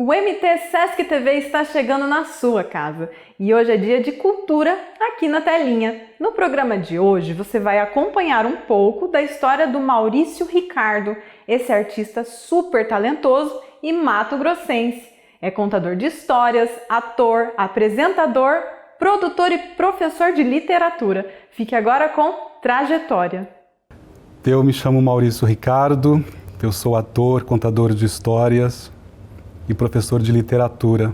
O MT Sesc TV está chegando na sua casa e hoje é dia de cultura aqui na telinha. No programa de hoje você vai acompanhar um pouco da história do Maurício Ricardo, esse artista super talentoso e mato-grossense. É contador de histórias, ator, apresentador, produtor e professor de literatura. Fique agora com Trajetória. Eu me chamo Maurício Ricardo, eu sou ator, contador de histórias e professor de literatura.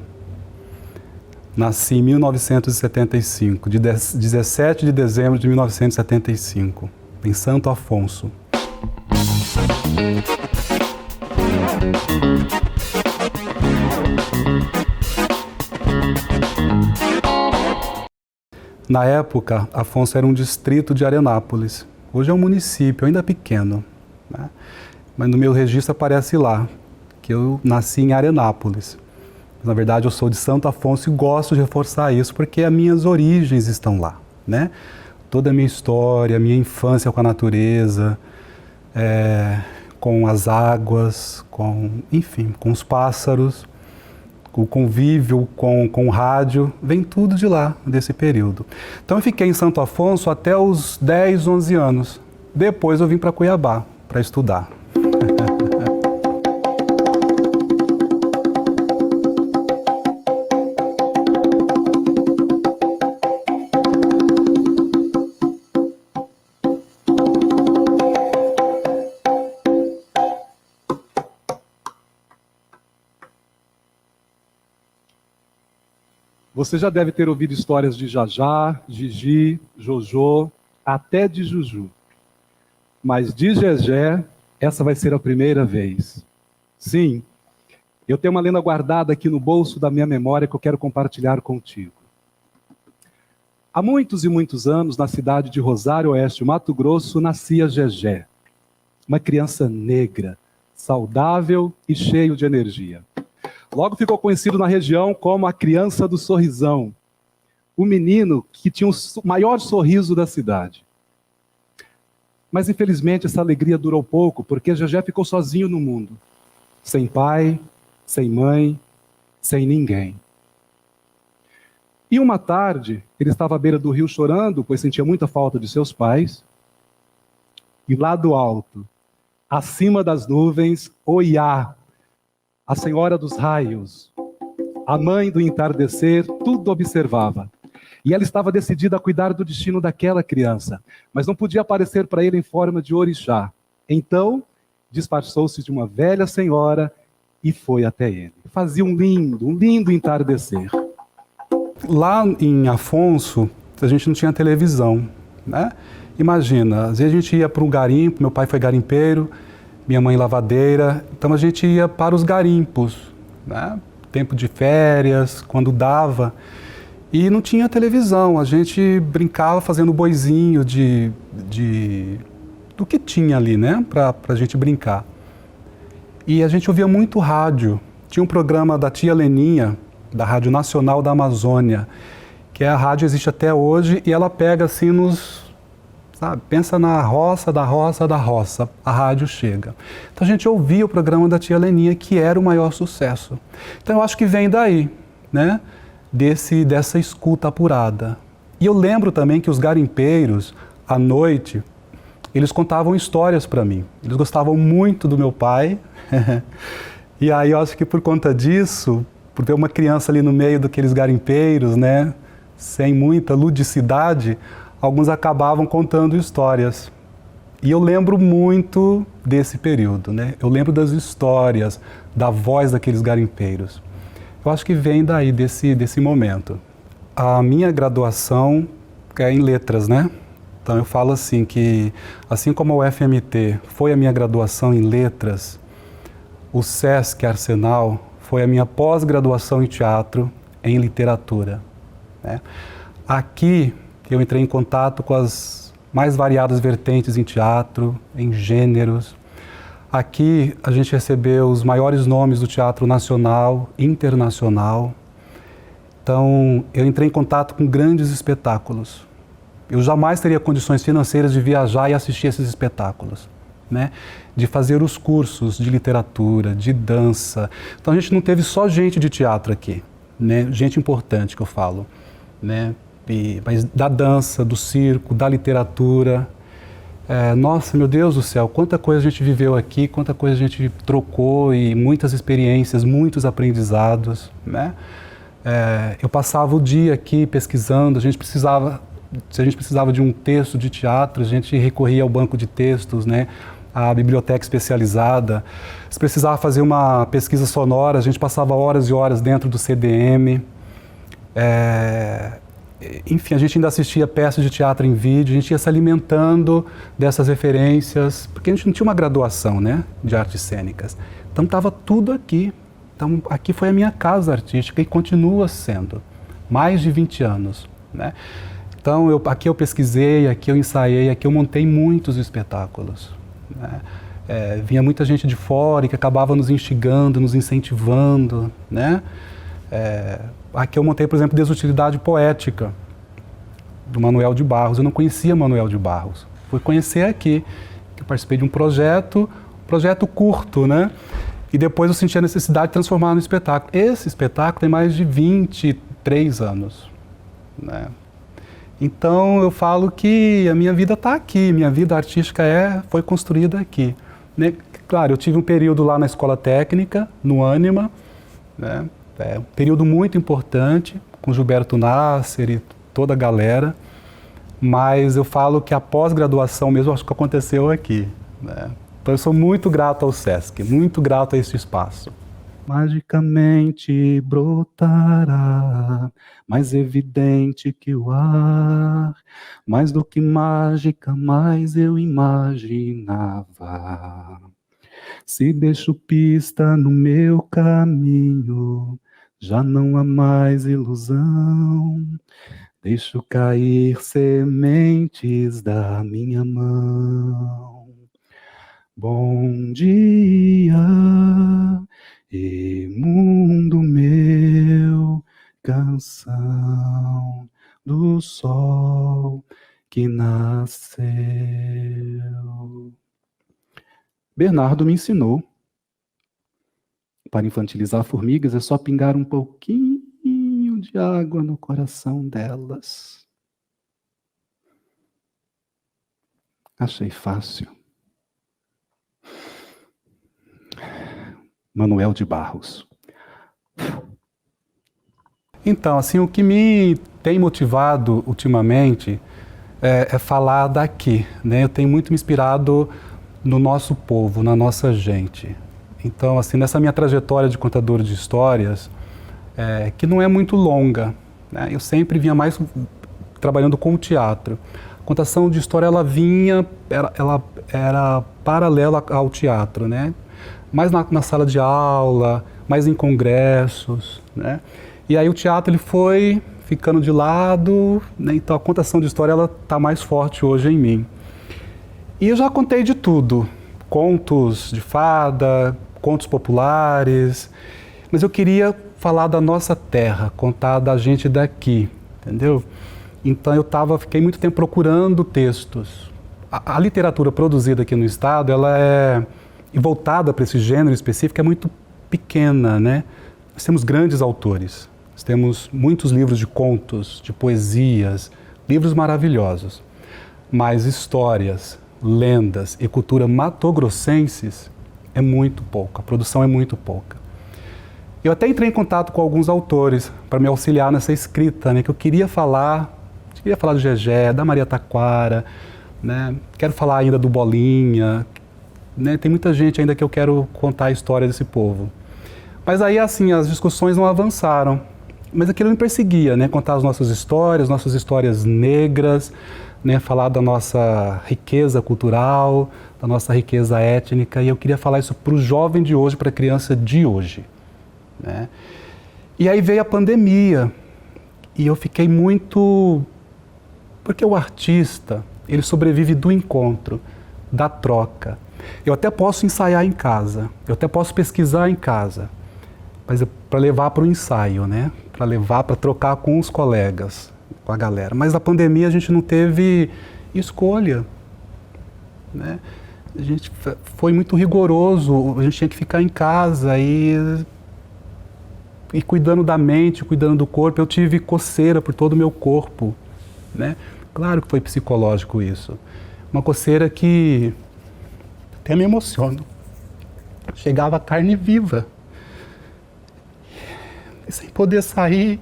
Nasci em 1975, de 17 de dezembro de 1975, em Santo Afonso. Na época, Afonso era um distrito de Arenápolis. Hoje é um município, ainda pequeno, né? Mas no meu registro aparece lá, que eu nasci em Arenápolis. Na verdade, eu sou de Santo Afonso e gosto de reforçar isso porque as minhas origens estão lá, né? Toda a minha história, a minha infância com a natureza, com as águas, enfim, com os pássaros, o convívio com o rádio, vem tudo de lá, desse período. Então eu fiquei em Santo Afonso até os 10, 11 anos. Depois eu vim para Cuiabá para estudar. Você já deve ter ouvido histórias de Jajá, Gigi, Jojo, até de Juju. Mas de Gegé, essa vai ser a primeira vez. Sim, eu tenho uma lenda guardada aqui no bolso da minha memória que eu quero compartilhar contigo. Há muitos e muitos anos, na cidade de Rosário Oeste, Mato Grosso, nascia Gegé. Uma criança negra, saudável e cheio de energia. Logo ficou conhecido na região como a criança do sorrisão, o menino que tinha o maior sorriso da cidade. Mas infelizmente essa alegria durou pouco, porque Gegé ficou sozinho no mundo, sem pai, sem mãe, sem ninguém. E uma tarde, ele estava à beira do rio chorando, pois sentia muita falta de seus pais, e lá do alto, acima das nuvens, Oiá, a senhora dos raios, a mãe do entardecer, tudo observava. E ela estava decidida a cuidar do destino daquela criança, mas não podia aparecer para ele em forma de orixá. Então, disfarçou-se de uma velha senhora e foi até ele. Fazia um lindo entardecer. Lá em Afonso, a gente não tinha televisão, né? Imagina, às vezes a gente ia para um garimpo, meu pai foi garimpeiro, minha mãe lavadeira, então a gente ia para os garimpos, né? Tempo de férias, quando dava, e não tinha televisão, a gente brincava fazendo boizinho do que tinha ali, né? Para a gente brincar. E a gente ouvia muito rádio, tinha um programa da tia Leninha, da Rádio Nacional da Amazônia, que a rádio existe até hoje e ela pega assim sabe, pensa na roça, da roça, da roça, a rádio chega. Então a gente ouvia o programa da tia Leninha, que era o maior sucesso. Então eu acho que vem daí, né, dessa escuta apurada. E eu lembro também que os garimpeiros, à noite, eles contavam histórias para mim. Eles gostavam muito do meu pai. E aí eu acho que por conta disso, por ter uma criança ali no meio daqueles garimpeiros, né, sem muita ludicidade, alguns acabavam contando histórias. E eu lembro muito desse período, né? Eu lembro das histórias, da voz daqueles garimpeiros. Eu acho que vem daí, desse momento. A minha graduação é em letras, né? Então eu falo assim que, assim como a UFMT foi a minha graduação em letras, o Sesc Arsenal foi a minha pós-graduação em teatro, em literatura, né? Aqui eu entrei em contato com as mais variadas vertentes em teatro, em gêneros. Aqui a gente recebeu os maiores nomes do teatro nacional, internacional. Então eu entrei em contato com grandes espetáculos. Eu jamais teria condições financeiras de viajar e assistir esses espetáculos. né, de fazer os cursos de literatura, de dança. Então a gente não teve só gente de teatro aqui, né, gente importante que eu falo, né, mas da dança, do circo, da literatura. Nossa, meu Deus do céu, quanta coisa a gente viveu aqui, quanta coisa a gente trocou e muitas experiências, muitos aprendizados, né? Eu passava o dia aqui pesquisando, se a gente precisava de um texto de teatro, a gente recorria ao banco de textos, né? À biblioteca especializada. Se precisava fazer uma pesquisa sonora, a gente passava horas e horas dentro do CDM. Enfim, a gente ainda assistia peças de teatro em vídeo, a gente ia se alimentando dessas referências, porque a gente não tinha uma graduação, né, de artes cênicas. Então estava tudo aqui. Então aqui foi a minha casa artística e continua sendo, mais de 20 anos, né? Então aqui eu pesquisei, aqui eu ensaiei, aqui eu montei muitos espetáculos, né? Vinha muita gente de fora e que acabava nos instigando, nos incentivando, né? Aqui eu montei, por exemplo, Desutilidade Poética, do Manuel de Barros. Eu não conhecia Manuel de Barros. Fui conhecer aqui, que eu participei de um projeto curto, né? E depois eu senti a necessidade de transformar no espetáculo. Esse espetáculo tem mais de 23 anos, né? Então eu falo que a minha vida está aqui, minha vida artística foi construída aqui, né? Claro, eu tive um período lá na Escola Técnica, no Ânima, né? Um período muito importante, com Gilberto Nasser e toda a galera, mas eu falo que a pós-graduação mesmo acho que aconteceu aqui, né? Então eu sou muito grato ao Sesc, muito grato a esse espaço. Magicamente brotará, mais evidente que o ar, mais do que mágica, mais eu imaginava. Se deixo pista no meu caminho, já não há mais ilusão. Deixo cair sementes da minha mão. Bom dia, e mundo meu, canção do sol que nasceu. Bernardo me ensinou. Para infantilizar formigas é só pingar um pouquinho de água no coração delas. Achei fácil. Manuel de Barros. Então, assim, o que me tem motivado ultimamente é falar daqui, né? Eu tenho muito me inspirado no nosso povo, na nossa gente. Então, assim, nessa minha trajetória de contador de histórias, que não é muito longa, né? Eu sempre vinha mais trabalhando com o teatro. A contação de história, ela era paralela ao teatro, né? Mais na sala de aula, mais em congressos, né? E aí o teatro ele foi ficando de lado, né? Então a contação de história ela está mais forte hoje em mim. E eu já contei de tudo, contos de fada, contos populares, mas eu queria falar da nossa terra, contar da gente daqui, entendeu? Então fiquei muito tempo procurando textos. A literatura produzida aqui no estado, ela e voltada para esse gênero específico, é muito pequena, né? Nós temos grandes autores, nós temos muitos livros de contos, de poesias, livros maravilhosos, mas histórias, lendas e cultura matogrossenses é muito pouca, a produção é muito pouca. Eu até entrei em contato com alguns autores para me auxiliar nessa escrita, né? Que eu queria falar do Gegé, da Maria Taquara, né? Quero falar ainda do Bolinha, né? Tem muita gente ainda que eu quero contar a história desse povo. Mas aí, assim, as discussões não avançaram. Mas aquilo me perseguia, né? Contar as nossas histórias negras, né? Falar da nossa riqueza cultural, da nossa riqueza étnica. E eu queria falar isso para o jovem de hoje, para a criança de hoje, né? E aí veio a pandemia. E eu fiquei muito... Porque o artista, ele sobrevive do encontro, da troca. Eu até posso ensaiar em casa, eu até posso pesquisar em casa, mas para levar para o ensaio, né? Para levar, para trocar com os colegas, com a galera. Mas na pandemia a gente não teve escolha, né? A gente foi muito rigoroso, a gente tinha que ficar em casa e cuidando da mente, cuidando do corpo. Eu tive coceira por todo o meu corpo, né? Claro que foi psicológico isso. Uma coceira que até me emociono. Chegava carne viva. E sem poder sair,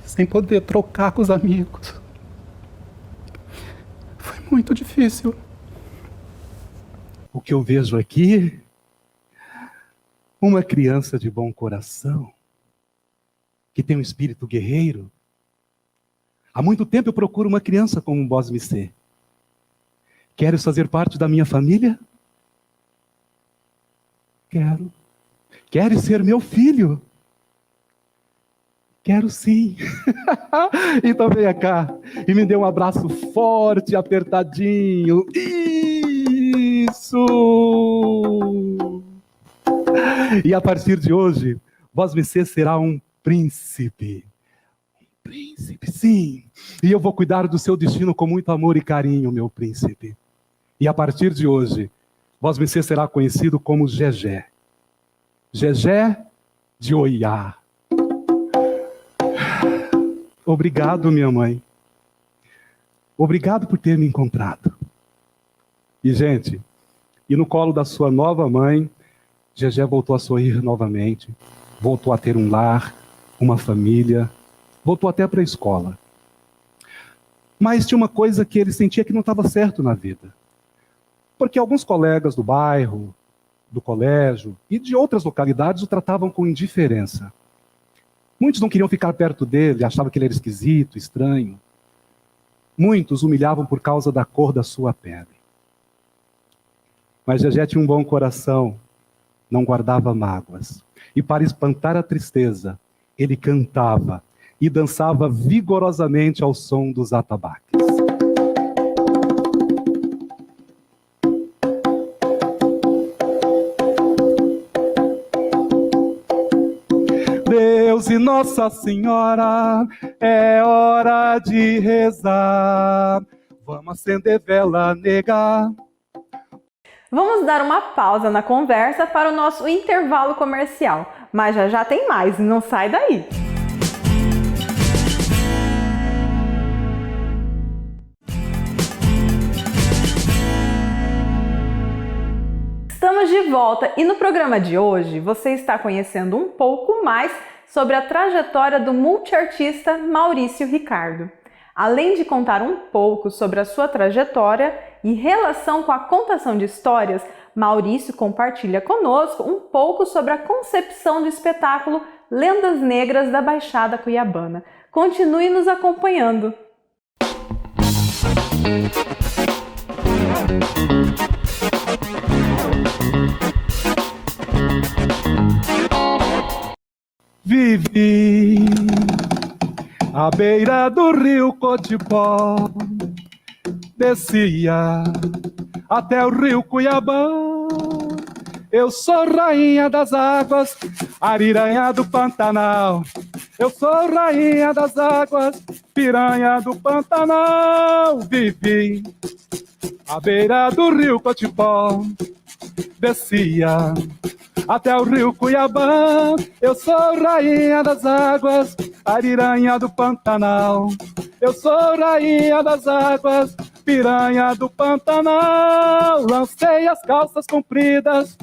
sem poder trocar com os amigos. Foi muito difícil. O que eu vejo aqui, uma criança de bom coração, que tem um espírito guerreiro. Há muito tempo eu procuro uma criança como um Bosmicê. Queres fazer parte da minha família? Quero. Queres ser meu filho? Quero sim. Então venha cá e me dê um abraço forte, apertadinho. Isso! E a partir de hoje, Bosmicê será um príncipe. Um príncipe, sim. E eu vou cuidar do seu destino com muito amor e carinho, meu príncipe. E a partir de hoje, Bosmicê será conhecido como Gegé. Gegé de Oiá. Obrigado, minha mãe. Obrigado por ter me encontrado. E, gente, e no colo da sua nova mãe, Gegé voltou a sorrir novamente, voltou a ter um lar, uma família, voltou até para a escola. Mas tinha uma coisa que ele sentia que não estava certo na vida. Porque alguns colegas do bairro, do colégio e de outras localidades o tratavam com indiferença. Muitos não queriam ficar perto dele, achavam que ele era esquisito, estranho. Muitos humilhavam por causa da cor da sua pele. Mas Gegé tinha um bom coração, não guardava mágoas. E para espantar a tristeza, ele cantava e dançava vigorosamente ao som dos atabaques. Deus e Nossa Senhora, é hora de rezar. Vamos acender vela, nega. Vamos dar uma pausa na conversa para o nosso intervalo comercial. Mas já já tem mais, não sai daí! Estamos de volta e no programa de hoje você está conhecendo um pouco mais sobre a trajetória do multiartista Maurício Ricardo. Além de contar um pouco sobre a sua trajetória e relação com a contação de histórias, Maurício compartilha conosco um pouco sobre a concepção do espetáculo Lendas Negras da Baixada Cuiabana. Continue nos acompanhando! Vivi à beira do rio Cotipó, descia até o rio Cuiabá. Eu sou rainha das águas, ariranha do Pantanal. Eu sou rainha das águas, piranha do Pantanal. Vivi à beira do rio Cotipó, descia até o rio Cuiabá. Eu sou rainha das águas, ariranha do Pantanal. Eu sou rainha das águas, piranha do Pantanal. Lancei as calças compridas,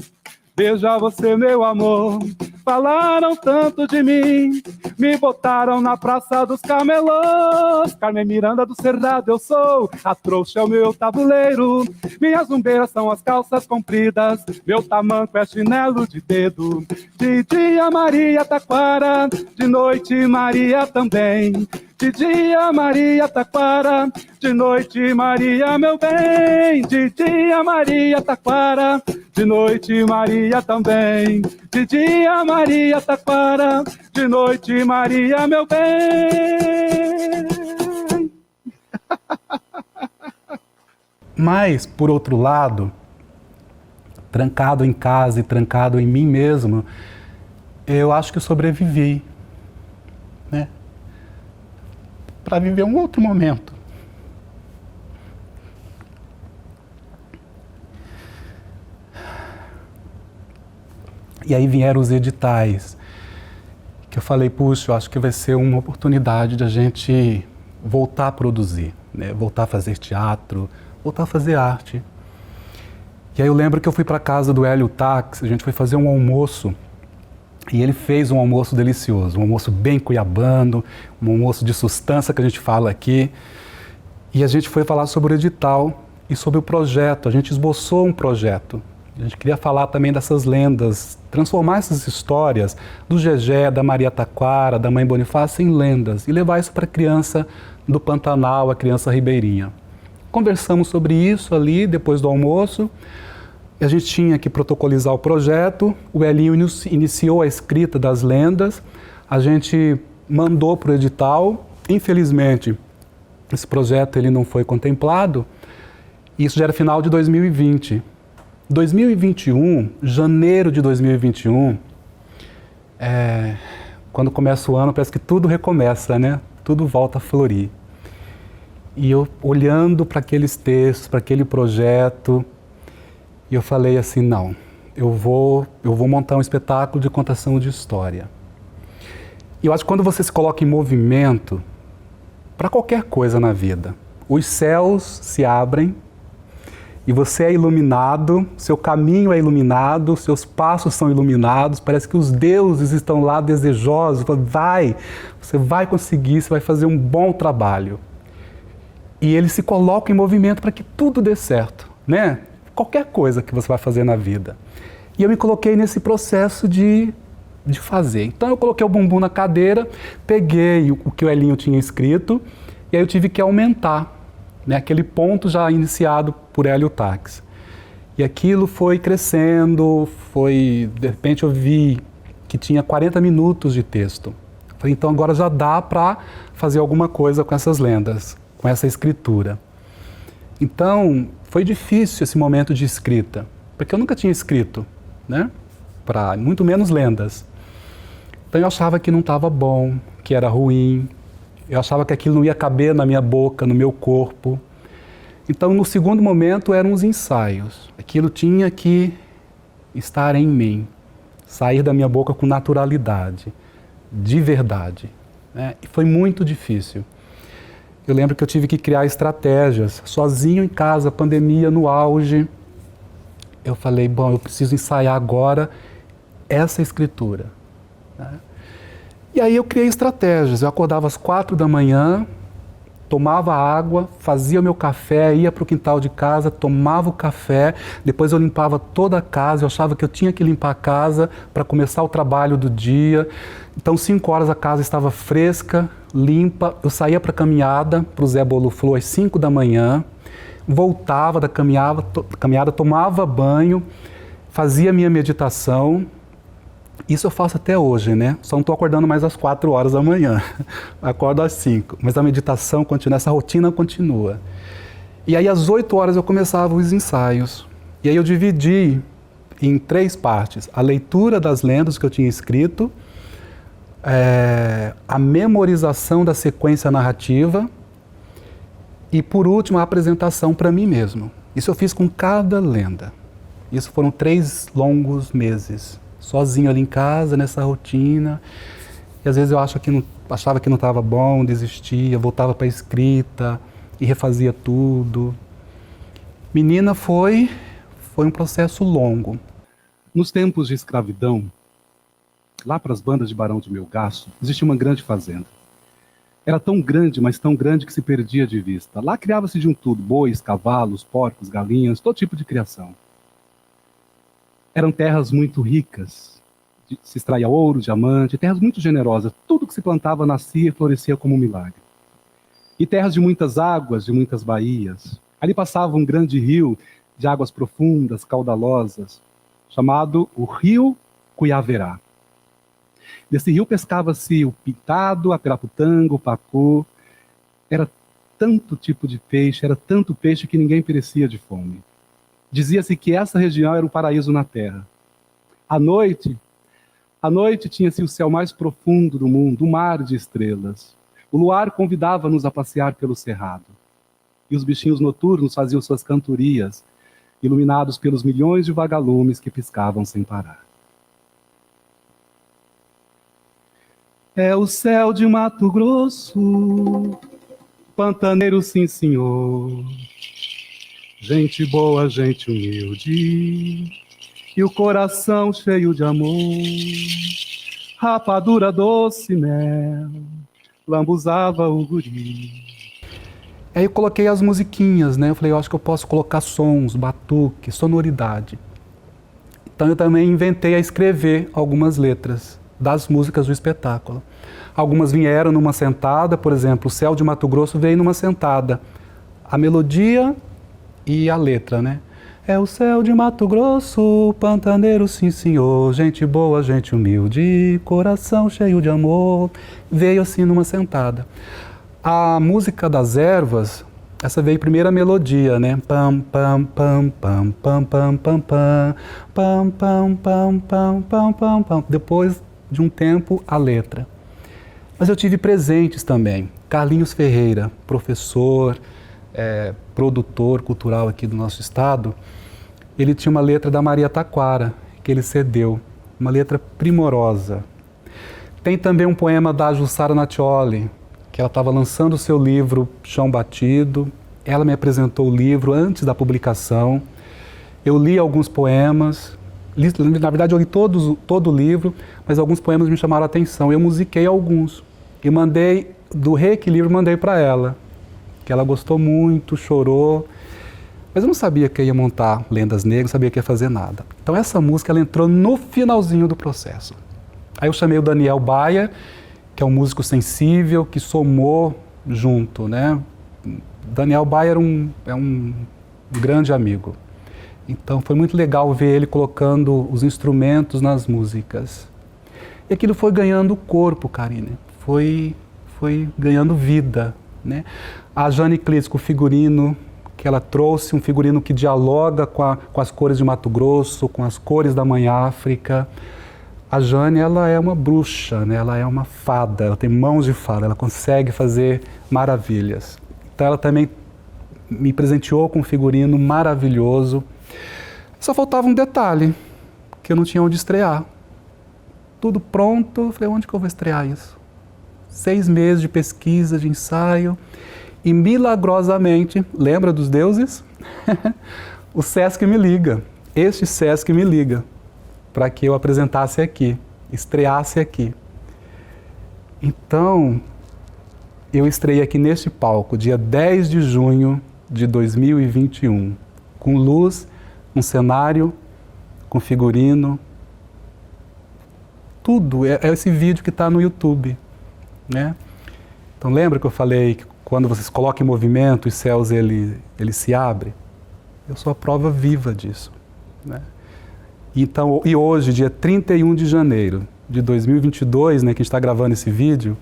veja você, meu amor. Falaram tanto de mim, me botaram na Praça dos Camelôs. Carmen Miranda do Cerrado eu sou, a trouxa é o meu tabuleiro. Minhas zumbeiras são as calças compridas, meu tamanco é chinelo de dedo. De dia Maria Taquara, de noite Maria também. De dia Maria Taquara, de noite Maria meu bem. De dia Maria Taquara, de noite Maria também. De dia Maria Taquara, de noite Maria meu bem. Mas, por outro lado, trancado em casa e trancado em mim mesmo, eu acho que eu sobrevivi, né? Para viver um outro momento. E aí vieram os editais, que eu falei, puxa, eu acho que vai ser uma oportunidade de a gente voltar a produzir, né? Voltar a fazer teatro, voltar a fazer arte. E aí eu lembro que eu fui para a casa do Hélio Tax, a gente foi fazer um almoço, e ele fez um almoço delicioso, um almoço bem cuiabano, um almoço de sustância que a gente fala aqui. E a gente foi falar sobre o edital e sobre o projeto, a gente esboçou um projeto. A gente queria falar também dessas lendas, transformar essas histórias do Gegé, da Maria Taquara, da Mãe Bonifácia em lendas e levar isso para a criança do Pantanal, a criança ribeirinha. Conversamos sobre isso ali depois do almoço. A gente tinha que protocolizar o projeto, o Elinho iniciou a escrita das lendas, a gente mandou para o edital. Infelizmente, esse projeto ele não foi contemplado, isso já era final de 2020. 2021, janeiro de 2021, quando começa o ano, parece que tudo recomeça, né? Tudo volta a florir. E eu olhando para aqueles textos, para aquele projeto, e eu falei assim, não, eu vou montar um espetáculo de contação de história. E eu acho que quando você se coloca em movimento, para qualquer coisa na vida, os céus se abrem, e você é iluminado, seu caminho é iluminado, seus passos são iluminados, parece que os deuses estão lá desejosos, você vai conseguir, você vai fazer um bom trabalho. E ele se coloca em movimento para que tudo dê certo, né? Qualquer coisa que você vai fazer na vida. E eu me coloquei nesse processo de fazer. Então eu coloquei o bumbum na cadeira, peguei o que o Elinho tinha escrito, e aí eu tive que aumentar, né, aquele ponto já iniciado por Hélio Tax. E aquilo foi crescendo, de repente eu vi que tinha 40 minutos de texto. Falei, então agora já dá para fazer alguma coisa com essas lendas, com essa escritura. Então foi difícil esse momento de escrita, porque eu nunca tinha escrito, né, muito menos lendas. Então eu achava que não estava bom, que era ruim, eu achava que aquilo não ia caber na minha boca, no meu corpo. Então, no segundo momento, eram os ensaios. Aquilo tinha que estar em mim, sair da minha boca com naturalidade, de verdade, né? E foi muito difícil. Eu lembro que eu tive que criar estratégias, sozinho em casa, pandemia no auge. Eu falei, bom, eu preciso ensaiar agora essa escritura, né? E aí eu criei estratégias, eu acordava às 4 da manhã, tomava água, fazia o meu café, ia para o quintal de casa, tomava o café, depois eu limpava toda a casa, eu achava que eu tinha que limpar a casa para começar o trabalho do dia. Então 5 horas a casa estava fresca, limpa, eu saía para a caminhada, para o Zé Bolo Flor às 5 da manhã, voltava da caminhada, tomava banho, fazia minha meditação. Isso eu faço até hoje, né? Só não estou acordando mais às 4 horas da manhã. Acordo às 5. Mas a meditação continua, essa rotina continua. E aí às 8 horas eu começava os ensaios. E aí eu dividi em 3 partes. A leitura das lendas que eu tinha escrito, a memorização da sequência narrativa e, por último, a apresentação para mim mesmo. Isso eu fiz com cada lenda. Isso foram 3 longos meses. Sozinho ali em casa, nessa rotina, e às vezes eu achava que não estava bom, desistia, voltava para a escrita e refazia tudo. Menina, foi um processo longo. Nos tempos de escravidão, lá para as bandas de Barão de Melgaço, existia uma grande fazenda. Era tão grande, mas tão grande que se perdia de vista. Lá criava-se de um tudo, bois, cavalos, porcos, galinhas, todo tipo de criação. Eram terras muito ricas, se extraía ouro, diamante, terras muito generosas. Tudo que se plantava nascia e florescia como um milagre. E terras de muitas águas, de muitas baías. Ali passava um grande rio de águas profundas, caudalosas, chamado o Rio Cuiaverá. Desse rio pescava-se o pintado, a piraputanga, o pacu. Era tanto tipo de peixe, era tanto peixe que ninguém perecia de fome. Dizia-se que essa região era o paraíso na terra. À noite tinha-se o céu mais profundo do mundo, um mar de estrelas. O luar convidava-nos a passear pelo cerrado. E os bichinhos noturnos faziam suas cantorias, iluminados pelos milhões de vagalumes que piscavam sem parar. É o céu de Mato Grosso, pantaneiro, sim senhor. Gente boa, gente humilde, e o coração cheio de amor. Rapadura doce mel, lambuzava o guri. Aí eu coloquei as musiquinhas, né? Eu falei, eu acho que eu posso colocar sons, batuque, sonoridade. Então eu também inventei a escrever algumas letras das músicas do espetáculo. Algumas vieram numa sentada, por exemplo, o Céu de Mato Grosso veio numa sentada. A melodia e a letra, né? É o céu de Mato Grosso, pantaneiro, sim senhor, gente boa, gente humilde, coração cheio de amor. Veio assim numa sentada. A música das ervas, essa veio primeiro a melodia, né? Pam, pam, pam, pam, pam, pam, pam, pam, pam, pam, pam, pam, pam, pam, pam. Depois de um tempo, a letra. Mas eu tive presentes também. Carlinhos Ferreira, professor, produtor cultural aqui do nosso estado, ele tinha uma letra da Maria Taquara, que ele cedeu, uma letra primorosa. Tem também um poema da Jussara Natioli, que ela estava lançando o seu livro Chão Batido, ela me apresentou o livro antes da publicação, eu li alguns poemas, na verdade eu li todo o livro, mas alguns poemas me chamaram a atenção, eu musiquei alguns e mandei, do reequilíbrio mandei para ela, que ela gostou muito, chorou, mas eu não sabia que ia montar Lendas Negras, não sabia que ia fazer nada. Então essa música ela entrou no finalzinho do processo. Aí eu chamei o Daniel Bayer, que é um músico sensível, que somou junto, né? Daniel Bayer é um grande amigo. Então foi muito legal ver ele colocando os instrumentos nas músicas. E aquilo foi ganhando corpo, Karine, foi ganhando vida, né? A Jane Klitz, com o figurino que ela trouxe, um figurino que dialoga com as cores de Mato Grosso, com as cores da Mãe África. A Jane, ela é uma bruxa, né? Ela é uma fada, ela tem mãos de fada, ela consegue fazer maravilhas. Então ela também me presenteou com um figurino maravilhoso. Só faltava um detalhe, que eu não tinha onde estrear. Tudo pronto, eu falei, onde que eu vou estrear isso? 6 meses de pesquisa, de ensaio, e milagrosamente, lembra dos deuses? O Sesc me liga, este Sesc me liga, para que eu apresentasse aqui, estreasse aqui. Então, eu estreiei aqui neste palco, dia 10 de junho de 2021, com luz, um cenário, com figurino, tudo, é esse vídeo que está no YouTube, né? Então lembra que eu falei que quando vocês colocam em movimento, os céus ele se abre? Eu sou a prova viva disso, né? Então, e hoje, dia 31 de janeiro de 2022, né, que a gente está gravando esse vídeo,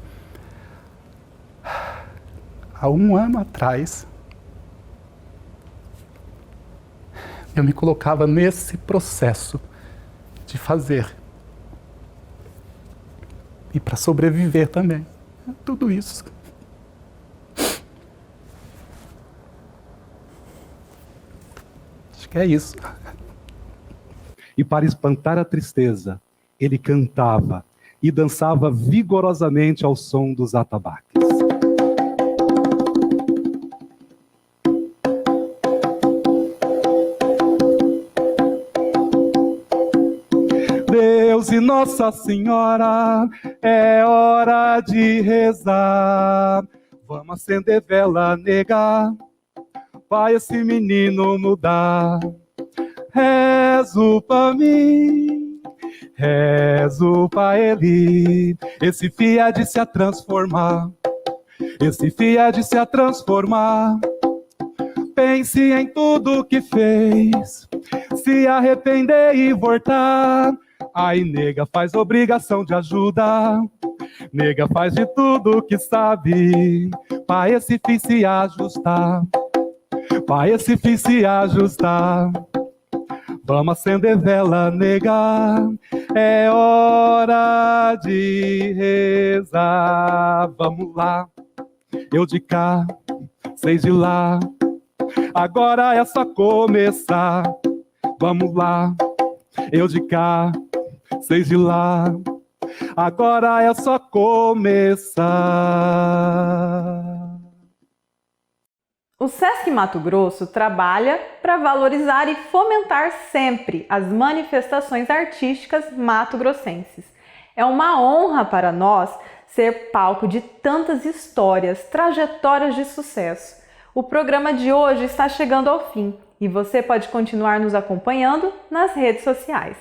há 1 ano atrás, eu me colocava nesse processo de fazer. E para sobreviver também. Tudo isso. Acho que é isso. E para espantar a tristeza, ele cantava e dançava vigorosamente ao som dos atabaques. Deus e Nossa Senhora, é hora de rezar. Vamos acender vela, nega, vai esse menino mudar. Rezo pra mim, rezo pra ele. Esse filho há de se transformar, esse filho há de se transformar. Pense em tudo que fez, se arrepender e voltar. Aí, nega, faz obrigação de ajudar. Nega, faz de tudo que sabe, pra esse filho se ajustar, pra esse filho se ajustar. Vamos acender vela, nega, é hora de rezar. Vamos lá, eu de cá, vocês de lá, agora é só começar. Vamos lá, eu de cá, vocês de lá, agora é só começar. O Sesc Mato Grosso trabalha para valorizar e fomentar sempre as manifestações artísticas mato-grossenses. É uma honra para nós ser palco de tantas histórias, trajetórias de sucesso. O programa de hoje está chegando ao fim e você pode continuar nos acompanhando nas redes sociais.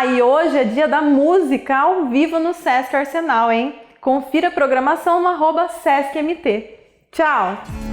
E hoje é dia da música ao vivo no Sesc Arsenal, hein? Confira a programação no @SescMT. Tchau!